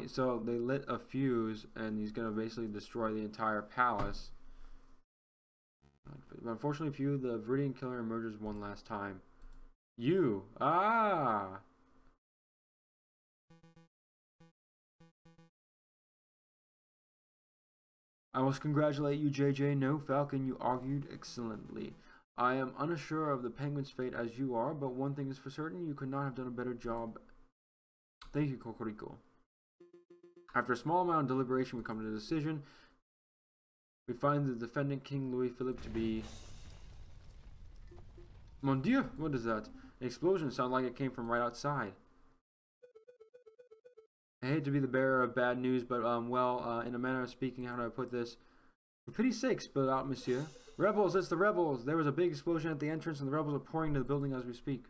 So they lit a fuse, and he's gonna basically destroy the entire palace. But unfortunately for you, the Viridian killer emerges one last time. You! Ah! I must congratulate you, JJ. No, Falcon, you argued excellently. I am unsure of the penguin's fate as you are, but one thing is for certain, you could not have done a better job. Thank you, Cocorico. After a small amount of deliberation, we come to a decision. We find the defendant, King Louis Philippe, to be... Mon Dieu, what is that? An explosion sounded like it came from right outside. I hate to be the bearer of bad news, but, in a manner of speaking, how do I put this? For pity's sake, spit out, monsieur. Rebels, it's the rebels! There was a big explosion at the entrance, and the rebels are pouring into the building as we speak.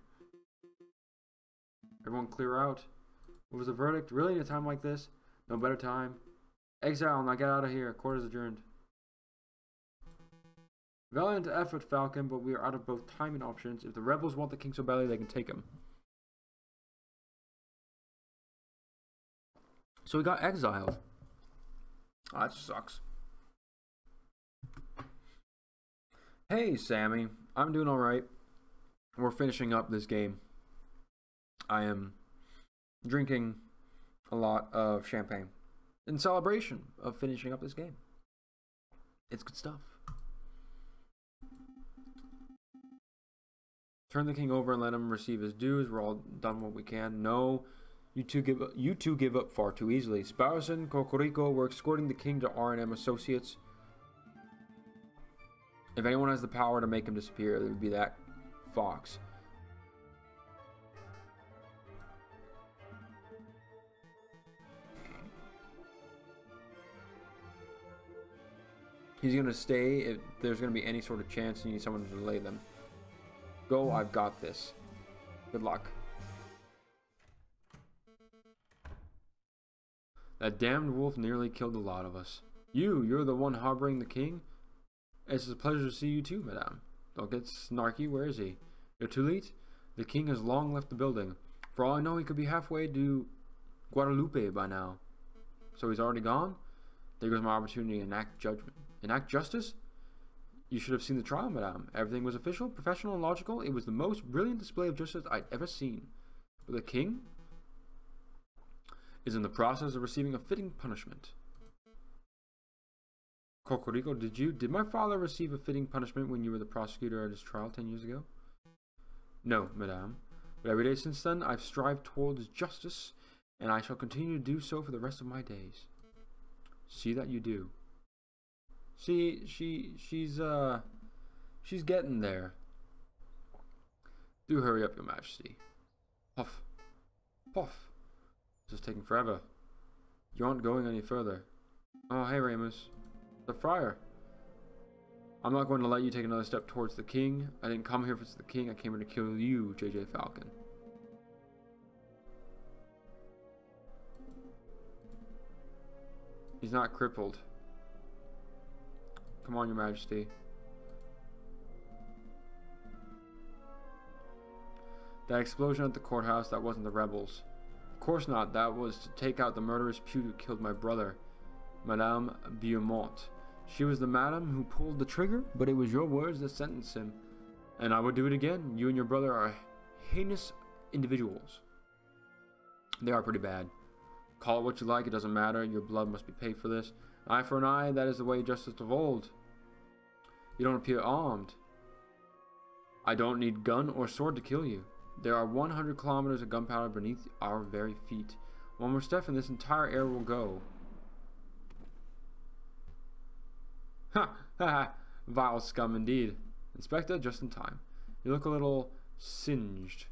Everyone clear out. What was the verdict? Really, in a time like this? No better time. Exile, now get out of here. Court is adjourned. Valiant effort, Falcon, but we are out of both time and options. If the rebels want the king so badly, they can take him. So we got exiled. Oh, that sucks. Hey, Sammy. I'm doing alright. We're finishing up this game. I am drinking a lot of champagne in celebration of finishing up this game. It's good stuff. Turn the king over and let him receive his dues. We're all done what we can. No, you two give up far too easily. Spouse and Cocorico were escorting the king to R&M Associates. If anyone has the power to make him disappear, it would be that fox. He's gonna stay if there's gonna be any sort of chance you need someone to delay them. Go, I've got this. Good luck. That damned wolf nearly killed a lot of us. You're the one harboring the king? It's a pleasure to see you too, madame. Don't get snarky, where is he? You're too late? The king has long left the building. For all I know, he could be halfway to Guadalupe by now. So he's already gone? There goes my opportunity to enact judgment. Enact justice? You should have seen the trial, madame. Everything was official, professional, and logical. It was the most brilliant display of justice I'd ever seen. But the king is in the process of receiving a fitting punishment. Cocorico, did my father receive a fitting punishment when you were the prosecutor at his trial 10 years ago? No, madame. But every day since then, I've strived towards justice, and I shall continue to do so for the rest of my days. See that you do. See, she's getting there. Do hurry up, your majesty. Puff. Puff. This is taking forever. You aren't going any further. Oh, hey, Ramus. The friar. I'm not going to let you take another step towards the king. I didn't come here for the king. I came here to kill you, JJ Falcon. He's not crippled. Come on, your majesty. That explosion at the courthouse, that wasn't the rebels. Of course not. That was to take out the murderous Pew who killed my brother, Madame Beaumont. She was the madam who pulled the trigger, but it was your words that sentenced him. And I would do it again. You and your brother are heinous individuals. They are pretty bad. Call it what you like, it doesn't matter. Your blood must be paid for this. Eye for an eye, that is the way justice of old. You don't appear armed. I don't need gun or sword to kill you. There are 100 kilometers of gunpowder beneath our very feet. One more step and this entire air will go. Ha! Ha ha! Vile scum indeed. Inspector, just in time. You look a little singed.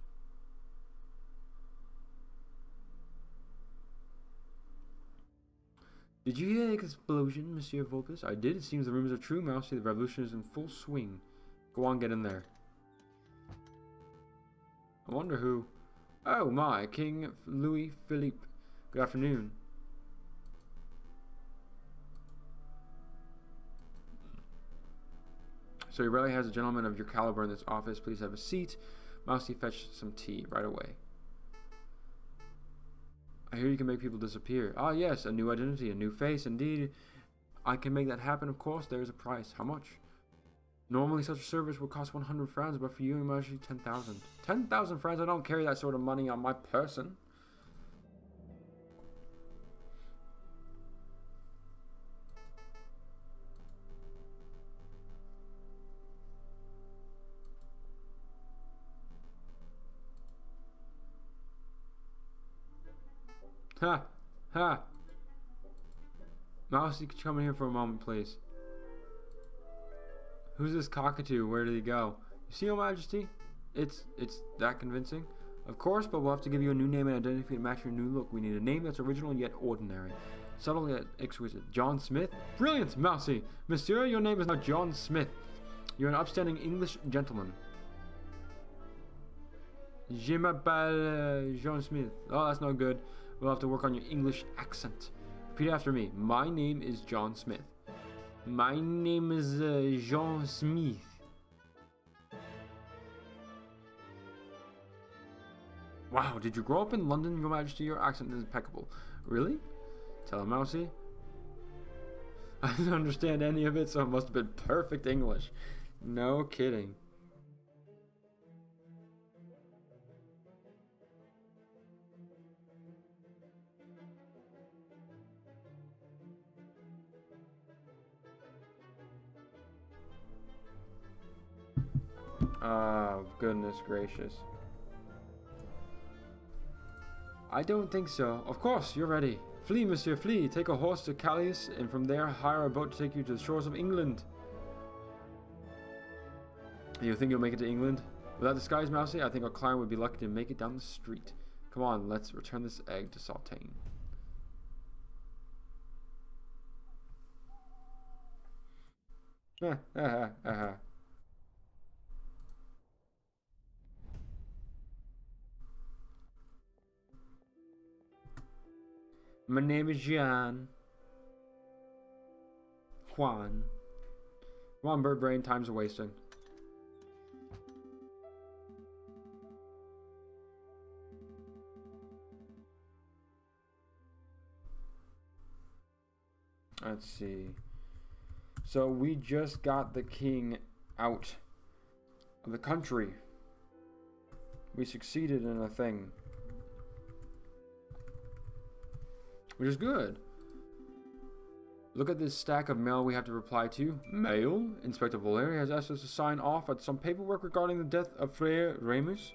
Did you hear the explosion, Monsieur Vulpes? I did. It seems the rumors are true. Mousy, the revolution is in full swing. Go on, get in there. I wonder who... Oh my, King Louis Philippe. Good afternoon. So he rarely has a gentleman of your caliber in this office. Please have a seat. Mousy, fetch some tea right away. I hear you can make people disappear. Ah, yes, a new identity, a new face. Indeed, I can make that happen, of course. There is a price. How much? Normally, such a service would cost 100 francs, but for you, imagine 10,000. 10,000 francs? I don't carry that sort of money on my person. Ha! Ha! Mousy, could you come in here for a moment, please? Who's this cockatoo? Where did he go? You see, Your Majesty? It's that convincing? Of course, but we'll have to give you a new name and identity to match your new look. We need a name that's original yet ordinary. Subtle yet exquisite. John Smith? Brilliant, Mousy! Monsieur, your name is now John Smith. You're an upstanding English gentleman. Je m'appelle John Smith. Oh, that's no good. We'll have to work on your English accent. Repeat after me. My name is John Smith. My name is Jean Smith. Wow, did you grow up in London, Your Majesty? Your accent is impeccable. Really? Tell him, Mousy. I didn't understand any of it, so it must have been perfect English. No kidding. Oh, goodness gracious. I don't think so. Of course, you're ready. Flee, monsieur, flee. Take a horse to Calais, and from there hire a boat to take you to the shores of England. You think you'll make it to England? Without disguise, Mousy, I think our client would be lucky to make it down the street. Come on, let's return this egg to Saltaine. My name is Juan. Come on, bird brain, time's wasting. Let's see. So we just got the king out of the country. We succeeded in a thing, which is good. Look at this stack of mail we have to reply to. Mail? Inspector Valeri has asked us to sign off on some paperwork regarding the death of Frere Remus.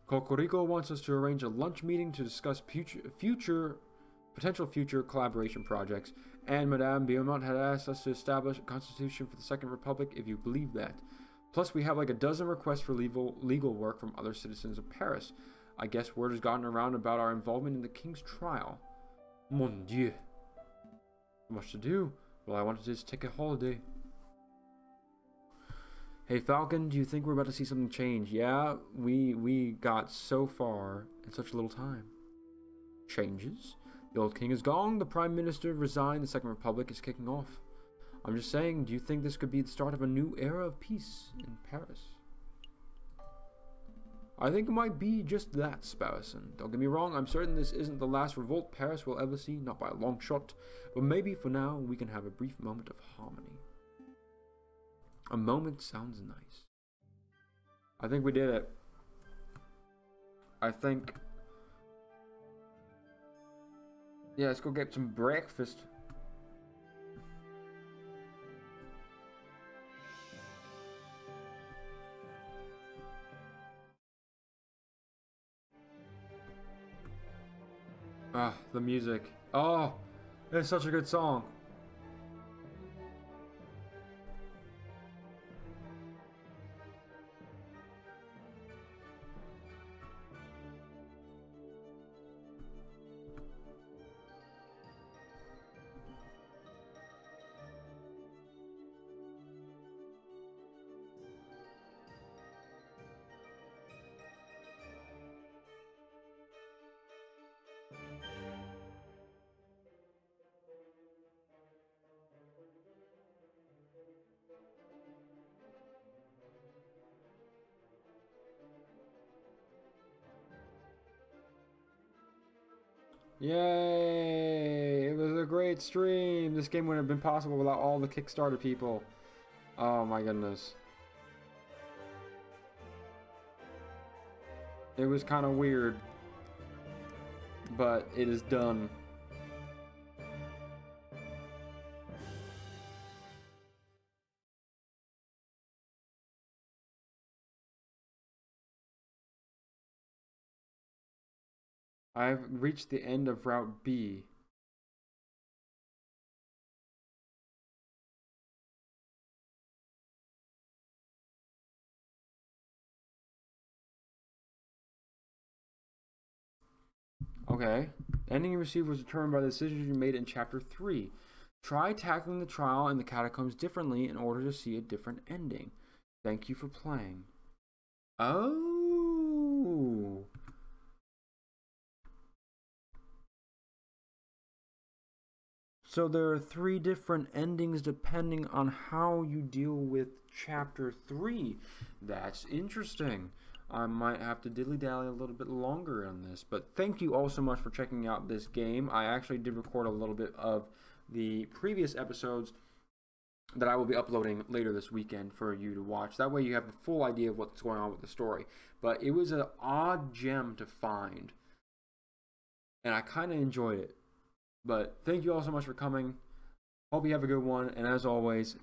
Cocorico wants us to arrange a lunch meeting to discuss potential future collaboration projects. And Madame Beaumont had asked us to establish a constitution for the Second Republic, if you believe that. Plus, we have like a dozen requests for legal work from other citizens of Paris. I guess word has gotten around about our involvement in the king's trial. Mon Dieu. So much to do. Well, I wanted to just take a holiday. Hey, Falcon, do you think we're about to see something change? Yeah, we got so far in such a little time. Changes? The old king is gone, the prime minister resigned, the Second Republic is kicking off. I'm just saying, do you think this could be the start of a new era of peace in Paris? I think it might be just that, Sparrison. Don't get me wrong, I'm certain this isn't the last revolt Paris will ever see, not by a long shot. But maybe for now, we can have a brief moment of harmony. A moment sounds nice. I think we did it. I think... Yeah, let's go get some breakfast. Ah, the music. Oh, it's such a good song. Yay! It was a great stream. This game wouldn't have been possible without all the Kickstarter people. Oh my goodness. It was kind of weird, but it is done. I've reached the end of Route B. Okay. The ending you received was determined by the decisions you made in Chapter 3. Try tackling the trial in the catacombs differently in order to see a different ending. Thank you for playing. Oh. So there are 3 different endings depending on how you deal with chapter 3. That's interesting. I might have to dilly-dally a little bit longer on this, but thank you all so much for checking out this game. I actually did record a little bit of the previous episodes that I will be uploading later this weekend for you to watch. That way you have the full idea of what's going on with the story. But it was an odd gem to find, and I kind of enjoyed it. But thank you all so much for coming. Hope you have a good one, and as always,